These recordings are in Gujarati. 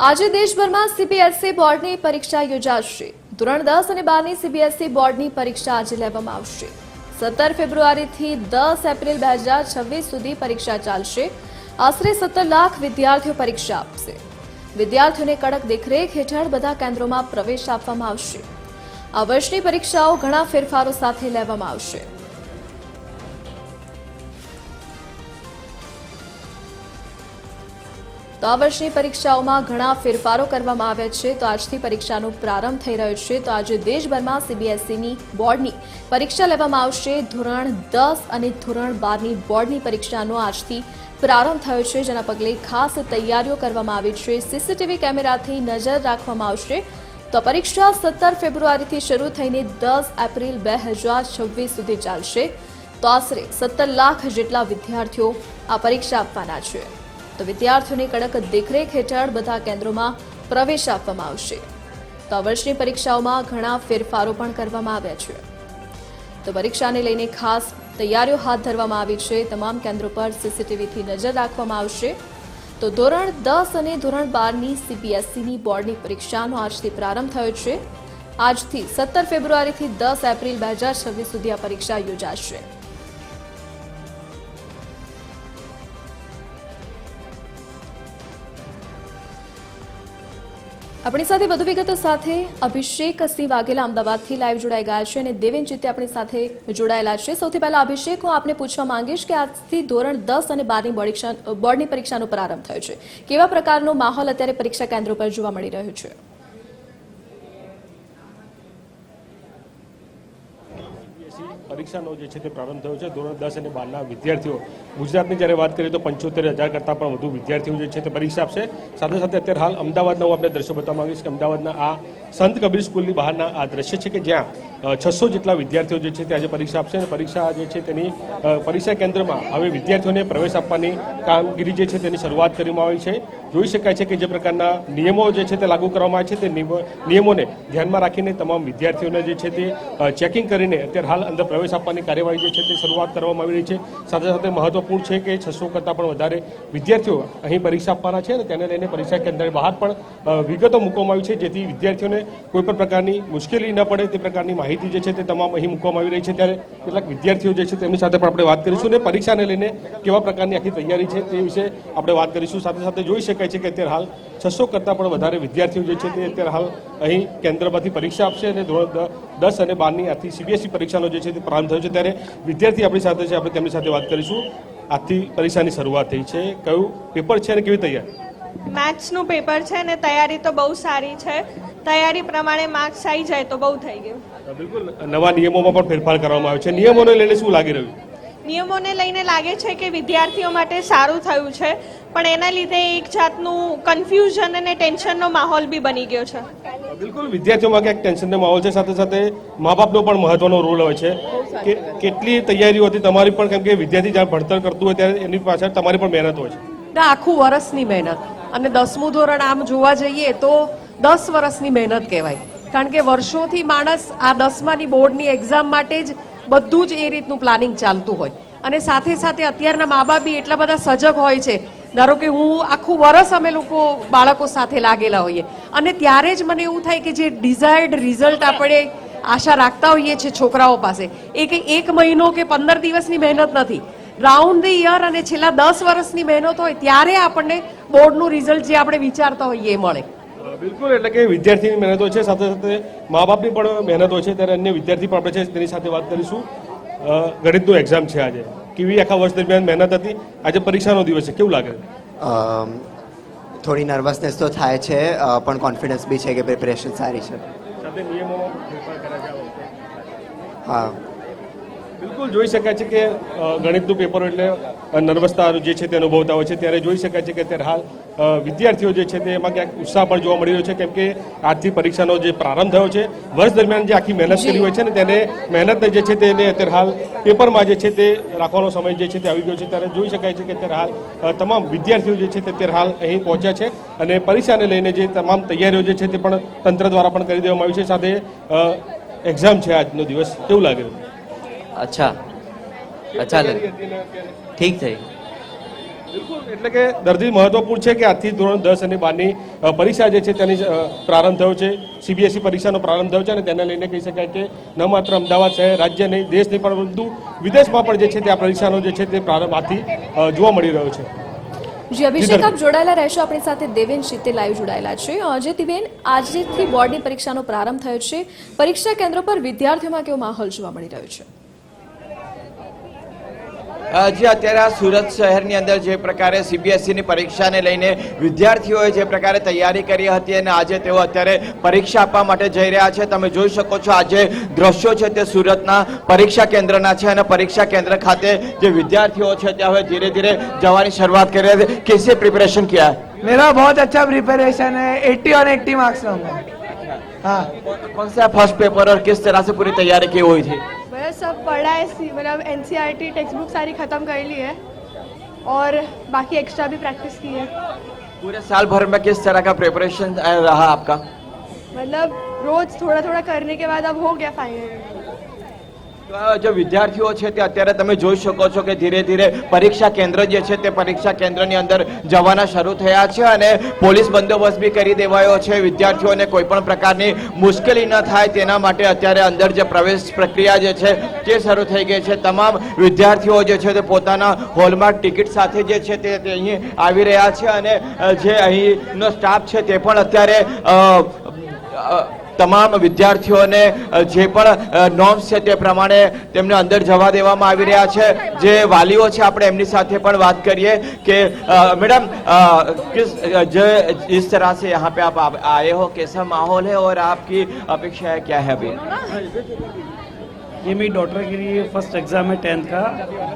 આજે દેશભરમાં સીબીએસઈ બોર્ડની પરીક્ષા યોજાશે। ધોરણ 10 અને 12ની સીબીએસઈ બોર્ડની પરીક્ષા આજે લેવામાં આવશે। 17 ફેબ્રુઆરીથી 10 એપ્રિલ 2026 સુધી પરીક્ષા ચાલશે। આશરે 17 લાખ વિદ્યાર્થીઓ પરીક્ષા આપશે। વિદ્યાર્થીઓને કડક દેખરેખ હેઠળ બધા કેન્દ્રોમાં પ્રવેશ આપવામાં આવશે। આ વર્ષની પરીક્ષાઓ ઘણા ફેરફારો સાથે લેવામાં આવશે। તો આ વર્ષની પરીક્ષાઓમાં ઘણા ફેરફારો કરવામાં આવ્યા છે। તો આજથી પરીક્ષાનો પ્રારંભ થઈ રહ્યો છે। તો આજે દેશભરમાં સીબીએસઈની બોર્ડની પરીક્ષા લેવામાં આવશે। ધોરણ 10 અને ધોરણ 12ની બોર્ડની પરીક્ષાનો આજથી પ્રારંભ થયો છે, જેના પગલે ખાસ તૈયારીઓ કરવામાં આવી છે। સીસીટીવી કેમેરાથી નજર રાખવામાં આવશે। તો પરીક્ષા 17 ફેબ્રુઆરીથી શરૂ થઈને 10 એપ્રિલ 2026 સુધી ચાલશે। તો આશરે 17 લાખ જેટલા વિદ્યાર્થીઓ આ પરીક્ષા આપવાના છે। તો વિદ્યાર્થીઓને કડક દેખરેખ હેઠળ બધા કેન્દ્રોમાં પ્રવેશ આપવામાં આવશે। તો આ વર્ષની પરીક્ષાઓમાં ઘણા ફેરફારો પણ કરવામાં આવ્યા છે। તો પરીક્ષાને લઈને ખાસ તૈયારીઓ હાથ ધરવામાં આવી છે। તમામ કેન્દ્રો પર સીસીટીવીથી નજર રાખવામાં આવશે। તો ધોરણ 10 અને ધોરણ 12ની સીબીએસઈની બોર્ડની પરીક્ષાનો આજથી પ્રારંભ થયો છે। આજથી 17 ફેબ્રુઆરીથી 10 એપ્રિલ 2026 સુધી આ પરીક્ષા યોજાશે। अपनी साथे વધુ વિગતો સાથે અભિષેક સિંહ વાઘેલા અમદાવાદથી લાઈવ જોડાઈ ગયા છે અને દેવેન ચિત્તે આપણી સાથે જોડાયેલા છે। સૌથી પહેલા અભિષેક, હું આપને પૂછવા માંગીશ કે આજથી ધોરણ 10 અને 12ની બોર્ડની પરીક્ષાનો પ્રારંભ થયો છે। કેવા પ્રકારનો માહોલ અત્યારે પરીક્ષા કેન્દ્રો પર જોવા મળી રહ્યો છે? પરીક્ષાનો જે છે તે પ્રારંભ થયો છે। ધોરણ 10 અને 12ના વિદ્યાર્થીઓ ગુજરાતની જ્યારે વાત કરીએ તો 75,000 કરતાં પણ વધુ વિદ્યાર્થીઓ જે છે તે પરીક્ષા આપશે। સાથે સાથે અત્યારે હાલ અમદાવાદના હું આપણે દ્રશ્યો બતાવવા માંગીશ કે અમદાવાદના આ સંત કબીર સ્કૂલની બહારના આ દ્રશ્ય છે કે જ્યાં 600 જેટલા વિદ્યાર્થીઓ જે છે તે આજે પરીક્ષા આપશે અને પરીક્ષા જે છે તેની પરીક્ષા કેન્દ્રમાં હવે વિદ્યાર્થીઓને પ્રવેશ આપવાની કામગીરી જે છે તેની શરૂઆત કરવામાં આવી છે। જોઈ શકાય છે કે જે પ્રકારના નિયમો જે છે તે લાગુ કરવામાં આવે છે તે નિયમોને ધ્યાનમાં રાખીને તમામ વિદ્યાર્થીઓને જે છે તે ચેકિંગ કરીને અત્યારે હાલ અંદર પ્રવેશ આપવાની કાર્યવાહી જે છે તે શરૂઆત કરવામાં આવી રહી છે। સાથે સાથે મહત્વપૂર્ણ છે કે 600 કરતાં પણ વધારે વિદ્યાર્થીઓ અહીં પરીક્ષા આપવાના છે અને તેને લઈને પરીક્ષા કેન્દ્ર બહાર પણ વિગતો મૂકવામાં આવી છે, જેથી વિદ્યાર્થીઓને કોઈ પણ પ્રકારની મુશ્કેલી ન પડે તે પ્રકારની માહિતી જે છે તે તમામ અહીં મૂકવામાં આવી રહી છે। ત્યારે કેટલાક વિદ્યાર્થીઓ જે છે તેમની સાથે પણ આપણે વાત કરીશું અને પરીક્ષાને લઈને કેવા પ્રકારની આખી તૈયારી છે તે વિશે આપણે વાત કરીશું। સાથે સાથે જોઈ શકાય છે કે અત્યારે હાલ 600 કરતાં પણ વધારે વિદ્યાર્થીઓ જે છે તે અત્યારે હાલ અહીં કેન્દ્રમાંથી પરીક્ષા આપશે અને ધોરણ 10 અને 12ની આથી સીબીએસઈ પરીક્ષાનો જે છે તે પ્રારંભ થયો છે। ત્યારે વિદ્યાર્થી આપણી સાથે છે, આપણે તેમની સાથે વાત કરીશું। આજથી પરીક્ષાની શરૂઆત થઈ છે, કયું પેપર છે અને કેવી તૈયારી? મેથ્સનું પેપર છે અને તૈયારી તો બહુ સારી છે। તૈયારી પ્રમાણે માર્ક્સ આવી જાય તો બહુ થઈ ગયું। બિલકુલ, નવા નિયમોમાં પણ ફેરફાર કરવામાં આવ્યો છે। નિયમોને લઈને શું લાગી રહ્યું? નિયમોને લઈને લાગે છે કે વિદ્યાર્થીઓ માટે સારું થયું છે, પણ એના લીધે એક જાતનું કન્ફ્યુઝન અને ટેન્શનનો માહોલ બી બની ગયો છે। બિલકુલ, વિદ્યાર્થીઓમાં ક્યાંક ટેન્શનનો માહોલ છે, સાથે સાથે મા બાપનો પણ મહત્વનો રોલ હોય છે કે કેટલી તૈયારીઓ હતી તમારી પણ, કેમ કે વિદ્યાર્થી જ્યારે ભણતર કરતું હોય ત્યારે એની પાછળ તમારી પણ મહેનત હોય છે। આખું વર્ષની મહેનત, અને 10મું ધોરણ આમ જોવા જઈએ તો 10 વર્ષની મહેનત કહેવાય, કારણ કે વર્ષોથી માણસ આ 10માની બોર્ડની એક્ઝામ માટે જ બધું જ એ રીતનું પ્લાનિંગ ચાલતું હોય। અને સાથે સાથે અત્યારના મા બાપ બી એટલા બધા સજગ હોય છે। ધારો કે હું આખું વર્ષ અમે લોકો બાળકો સાથે લાગેલા હોઈએ અને ત્યારે જ મને એવું થાય કે જે ડિઝાયર્ડ રિઝલ્ટ આપણે આશા રાખતા હોઈએ છીએ છોકરાઓ પાસે, એ કંઈ 1 મહિનો કે 15 દિવસની મહેનત નથી, રાઉન્ડ ધ યર અને છેલ્લા 10 વર્ષની મહેનત હોય ત્યારે આપણને બોર્ડનું રિઝલ્ટ જે આપણે વિચારતા હોઈએ એ મળે। બિલકુલ, એટલે કે વિદ્યાર્થીની મહેનત હોય છે, સાથે સાથે મા બાપની પણ મહેનત હોય છે। ત્યારે અન્ય વિદ્યાર્થી પણ આપણે છે તેની સાથે વાત કરીશું। ગણિતનું એક્ઝામ છે આજે, કેવી આખા વર્ષ દરમિયાન મહેનત હતી, આજે પરીક્ષાનો દિવસ છે, કેવું લાગે? થોડી નર્વસનેસ તો થાય છે, પણ કોન્ફિડન્સ બી છે કે પ્રિપેરેશન સારી છે। સાથે નિયમોમાં ફેરફાર કર્યા છે? હા, બિલકુલ, જોઈ શકાય છે કે ગણિતનું પેપર એટલે નર્વસતા જે છે તે અનુભવતા હોય છે। ત્યારે જોઈ શકાય છે કે અત્યારે હાલ વિદ્યાર્થીઓ જે છે તે એમાં ક્યાંક ઉત્સાહ પણ જોવા મળી રહ્યો છે, કેમ કે આજથી પરીક્ષાનો જે પ્રારંભ થયો છે, વર્ષ દરમિયાન જે આખી મહેનત કરી હોય છે ને તેને મહેનત જે છે તેને અત્યારે હાલ પેપરમાં જે છે તે રાખવાનો સમય જે છે તે આવી ગયો છે। ત્યારે જોઈ શકાય છે કે અત્યારે હાલ તમામ વિદ્યાર્થીઓ જે છે તે અત્યારે હાલ અહીં પહોંચ્યા છે અને પરીક્ષાને લઈને જે તમામ તૈયારીઓ જે છે તે પણ તંત્ર દ્વારા પણ કરી દેવામાં આવી છે। સાથે એક્ઝામ છે આજનો દિવસ, કેવું લાગે રહ્યું? अच्छा अच्छा लगे, ठीक थे। બિલકુલ, એટલે કે દર્દી મહત્વપૂર્ણ છે કે આજથી ધોરણ 10 અને 12ની પરીક્ષા જે છે તેની પ્રારંભ થયો છે. CBSE પરીક્ષાનો પ્રારંભ થયો છે અને તેને લઈને કહી શકાય કે ન માત્ર અમદાવાદ શહેર, રાજ્ય નહીં, દેશ નહીં, પરંતુ વિદેશમાં પણ જે છે તે આ પરીક્ષાનો જે છે તે પ્રારંભ આજથી જોવા મળી રહ્યો છે. જી અભિષેક, આપ જોડાયેલા રહેશો આપણી સાથે. દેવેન શીતે લાઈવ જોડાયેલા છે. જ્યોતિબેન, આજથી બોર્ડની પરીક્ષાનો પ્રારંભ થયો છે. પરીક્ષા કેન્દ્ર પર વિદ્યાર્થીઓમાં કેવો માહોલ જોવા મળી રહ્યો છે? જે અત્યારે આ સુરત શહેરની અંદર જે પ્રકારે CBSEની પરીક્ષાને લઈને વિદ્યાર્થીઓએ જે પ્રકારે તૈયારી કરી હતી અને આજે તેઓ અત્યારે પરીક્ષા આપવા માટે જઈ રહ્યા છે. તમે જોઈ શકો છો આજે દ્રશ્યો છે તે સુરતના પરીક્ષા કેન્દ્રના છે અને પરીક્ષા કેન્દ્ર ખાતે જે વિદ્યાર્થીઓ છે તે હવે ધીરે ધીરે જવાની શરૂઆત કરી રહ્યા છે. कैसे प्रिपरेशन किया है? मेरा बहुत अच्छा प्रिपरेशन है, 80 और 80 मार्क्स लाऊंगा. हाँ, कौन सा फर्स्ट पेपर और किस तरह से पूरी तैयारी की हुई थी? मैंने सब पढ़ा है, मतलब NCERT टेक्स्ट बुक सारी खत्म कर ली है और बाकी एक्स्ट्रा भी प्रैक्टिस की है. पूरे साल भर में किस तरह का प्रिपरेशन रहा आपका? मतलब रोज थोड़ा थोड़ा करने के बाद अब हो गया फाइनल. जो વિદ્યાર્થીઓ છે તે અત્યારે તમે જોઈ શકો છો કે ધીરે ધીરે પરીક્ષા કેન્દ્ર જે છે તે પરીક્ષા કેન્દ્રની અંદર જવાના શરૂ થયા છે અને પોલીસ બંદોબસ્ત બી કરી દેવાયો છે. વિદ્યાર્થીઓને કોઈ પણ પ્રકારની મુશ્કેલી ન થાય તેના માટે અત્યારે અંદર જે પ્રવેશ પ્રક્રિયા જે છે તે શરૂ થઈ ગઈ છે. તમામ વિદ્યાર્થીઓ જે છે તે પોતાના હોલમાર્ક ટિકિટ સાથે જે છે તે અહીં આવી રહ્યા છે અને જે અહીંનો સ્ટાફ છે તે પણ અત્યારે તમામ વિદ્યાર્થીઓને જે પણ નોર્મ્સ છે તે પ્રમાણે તેમને અંદર જવા દેવામાં આવી રહ્યા છે. જે વાલીઓ છે આપણે એમની સાથે પણ વાત કરીએ કે मैडम किस जिस तरह से यहाँ पे आप आए हो कैसा माहौल है और आपकी अपेक्षा है क्या है अभी? ये मेरी डॉटर के लिए फर्स्ट एग्ज़ाम है 10th का.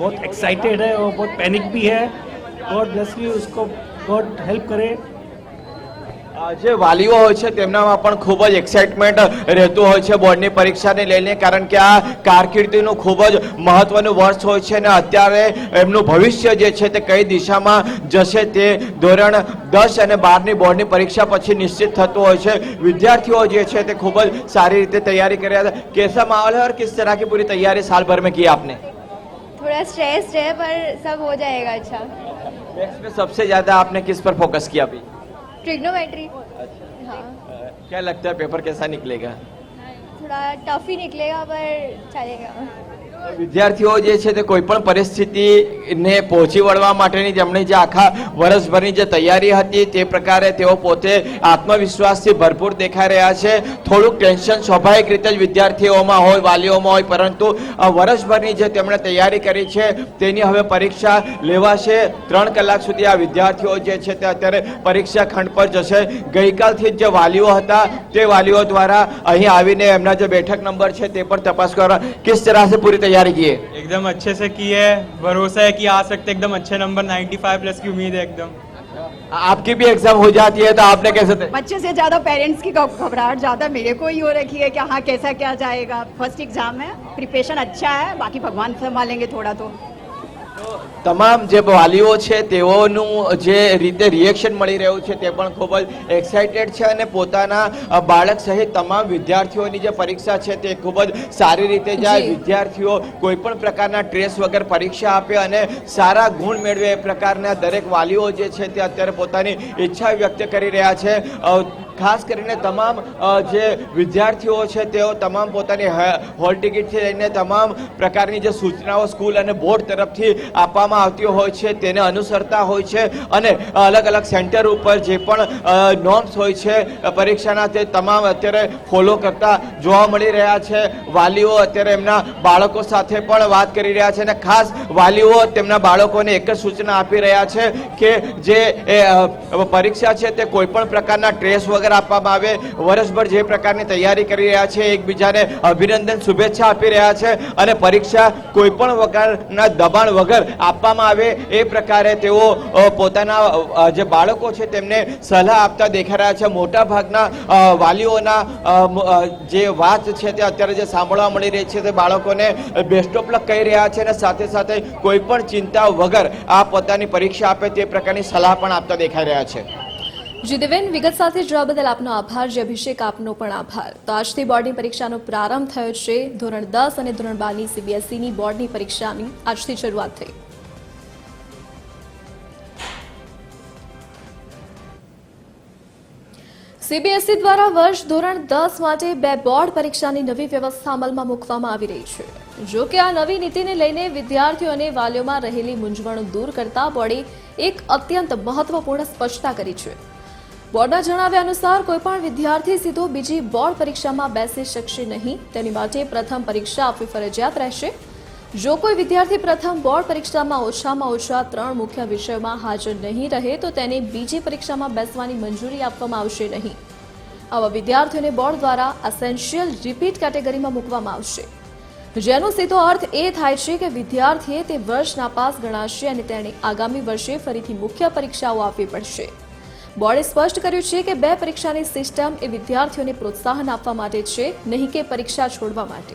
बहुत एक्साइटेड है और बहुत पैनिक भी है. गॉड ब्लेस यू, उसको गॉड हेल्प करे. જે વાલીઓ હોય છે તેમનામાં પણ ખૂબ જ એક્સાઇટમેન્ટ રહેતું હોય છે બોર્ડની પરીક્ષાને લઈને, કારણ કે આ કારકિર્દીનું ખૂબ જ મહત્વનું વર્ષ હોય છે અને અત્યારે એમનું ભવિષ્ય જે છે તે કઈ દિશામાં જશે તે ધોરણ 10 અને 12ની બોર્ડની પરીક્ષા પછી નિશ્ચિત થતું હોય છે. વિદ્યાર્થીઓ જે છે તે ખૂબ જ સારી રીતે તૈયારી કરી રહ્યા હતા. कैसा माहौल है और किस तरह की पूरी तैयारी साल भर में की आपने? थोड़ा स्ट्रेस है पर सब हो जाएगा अच्छा. मैथ्स में सबसे ज्यादा आपने किस पर फोकस किया अभी? ट्रिग्नोमेट्री. हाँ, क्या लगता है पेपर कैसा निकलेगा? थोड़ा टफ ही निकलेगा पर चलेगा. વિદ્યાર્થીઓ જે છે તે કોઈ પણ પરિસ્થિતિને પહોંચી વળવા માટેની જેમણે જે આખા વર્ષભરની જે તૈયારી હતી તે પ્રકારે તેઓ પોતે આત્મવિશ્વાસથી ભરપૂર દેખાઈ રહ્યા છે. થોડુંક ટેન્શન સ્વાભાવિક રીતે જ વિદ્યાર્થીઓમાં હોય, વાલીઓમાં હોય, પરંતુ વર્ષભરની જે તેમણે તૈયારી કરી છે તેની હવે પરીક્ષા લેવાશે. 3 કલાક સુધી આ વિદ્યાર્થીઓ જે છે તે અત્યારે પરીક્ષા ખંડ પર જશે. ગઈકાલથી જ જે વાલીઓ હતા તે વાલીઓ દ્વારા અહીં આવીને એમના જે બેઠક નંબર છે તે પર તપાસ કરવા કિસ तरह से पूरी तैयारी की है? एकदम अच्छे से की है. भरोसा है कि आ सकते एकदम अच्छे नंबर 95 प्लस की उम्मीद है एकदम. आपकी भी एग्जाम हो जाती है तो आपने कैसे बच्चे से ज्यादा पेरेंट्स की घबराहट ज्यादा मेरे को ही हो रखी है कि हाँ कैसा क्या जाएगा. फर्स्ट एग्जाम है, प्रिपरेशन अच्छा है, बाकी भगवान संभालेंगे थोड़ा. तो તમામ જે વાલીઓ છે તેઓનું જે રીતે રિએક્શન મળી રહ્યું છે તે પણ ખૂબ જ એક્સાઇટેડ છે અને પોતાના બાળક સહિત તમામ વિદ્યાર્થીઓની જે પરીક્ષા છે તે ખૂબ જ સારી રીતે જાય, વિદ્યાર્થીઓ કોઈ પણ પ્રકારના સ્ટ્રેસ વગર પરીક્ષા આપે અને સારા ગુણ મેળવે એ પ્રકારના દરેક વાલીઓ જે છે તે અત્યારે પોતાની ઈચ્છા વ્યક્ત કરી રહ્યા છે. ખાસ કરીને તમામ જે વિદ્યાર્થીઓ છે તેઓ તમામ પોતાની હોલ ટિકિટથી લઈને તમામ પ્રકારની જે સૂચનાઓ સ્કૂલ અને બોર્ડ તરફથી આપવામાં આવતી હોય છે તેને અનુસરતા હોય છે અને અલગ અલગ સેન્ટર ઉપર જે પણ નોર્મ્સ હોય છે પરીક્ષાના તે તમામ અત્યારે ફોલો કરતા જોવા મળી રહ્યા છે. વાલીઓ અત્યારે એમના બાળકો સાથે પણ વાત કરી રહ્યા છે અને ખાસ વાલીઓ તેમના બાળકોને એક જ સૂચના આપી રહ્યા છે કે જે પરીક્ષા છે તે કોઈ પણ પ્રકારના સ્ટ્રેસ વગર આપવામાં આવે. વર્ષભર જે પ્રકારની તૈયારી કરી રહ્યા છે એકબીજાને અભિનંદન શુભેચ્છા આપી રહ્યા છે અને પરીક્ષા કોઈ પણ પ્રકારના દબાણ વગર આપવામાં આવે એ પ્રકારે તેઓ પોતાના જે બાળકો છે તેમને સલાહ આપતા દેખાઈ રહ્યા છે. મોટા ભાગના વાલીઓના જે વાત છે તે અત્યારે જે સાંભળવા મળી રહી છે તે બાળકોને બેસ્ટ ઓફ લક કહી રહ્યા છે અને સાથે સાથે કોઈ પણ ચિંતા વગર આ પોતાની પરીક્ષા આપે તે પ્રકારની સલાહ પણ આપતા દેખાઈ રહ્યા છે. જી દેવેન, વિગત સાથે જોવા બદલ આપનો આભાર. જે અભિષેક, આપનો પણ આભાર. તો આજથી બોર્ડની પરીક્ષાનો પ્રારંભ થયો છે. ધોરણ 10 અને ધોરણ 12ની CBSEની બોર્ડની પરીક્ષાની આજથી શરૂઆત થઈ. સીબીએસઈ દ્વારા વર્ષ ધોરણ 10 માટે 2 બોર્ડ પરીક્ષાની નવી વ્યવસ્થા અમલમાં મૂકવામાં આવી રહી છે. જો કે આ નવી નીતિને લઈને વિદ્યાર્થીઓ અને વાલીઓમાં રહેલી મૂંઝવણ દૂર કરતા બોર્ડે એક અત્યંત મહત્વપૂર્ણ સ્પષ્ટતા કરી છે. બોર્ડના જણાવ્યા અનુસાર કોઈપણ વિદ્યાર્થી સીધો બીજી બોર્ડ પરીક્ષામાં બેસી શકશે નહીં. તેની માટે પ્રથમ પરીક્ષા આપવી ફરજિયાત રહેશે. જો કોઈ વિદ્યાર્થી પ્રથમ બોર્ડ પરીક્ષામાં ઓછામાં ઓછા 3 મુખ્ય વિષયોમાં હાજર નહીં રહે તો તેને બીજી પરીક્ષામાં બેસવાની મંજૂરી આપવામાં આવશે નહીં. આવા વિદ્યાર્થીઓને બોર્ડ દ્વારા એસેન્શિયલ રિપીટ કેટેગરીમાં મૂકવામાં આવશે, જેનો સીધો અર્થ એ થાય છે કે વિદ્યાર્થીએ તે વર્ષ નાપાસ ગણાશે અને તેણે આગામી વર્ષે ફરીથી મુખ્ય પરીક્ષાઓ આપવી પડશે. બોર્ડે સ્પષ્ટ કર્યું છે કે 2 પરીક્ષાની સિસ્ટમ એ વિદ્યાર્થીઓને પ્રોત્સાહન આપવા માટે છે, નહીં કે પરીક્ષા છોડવા માટે.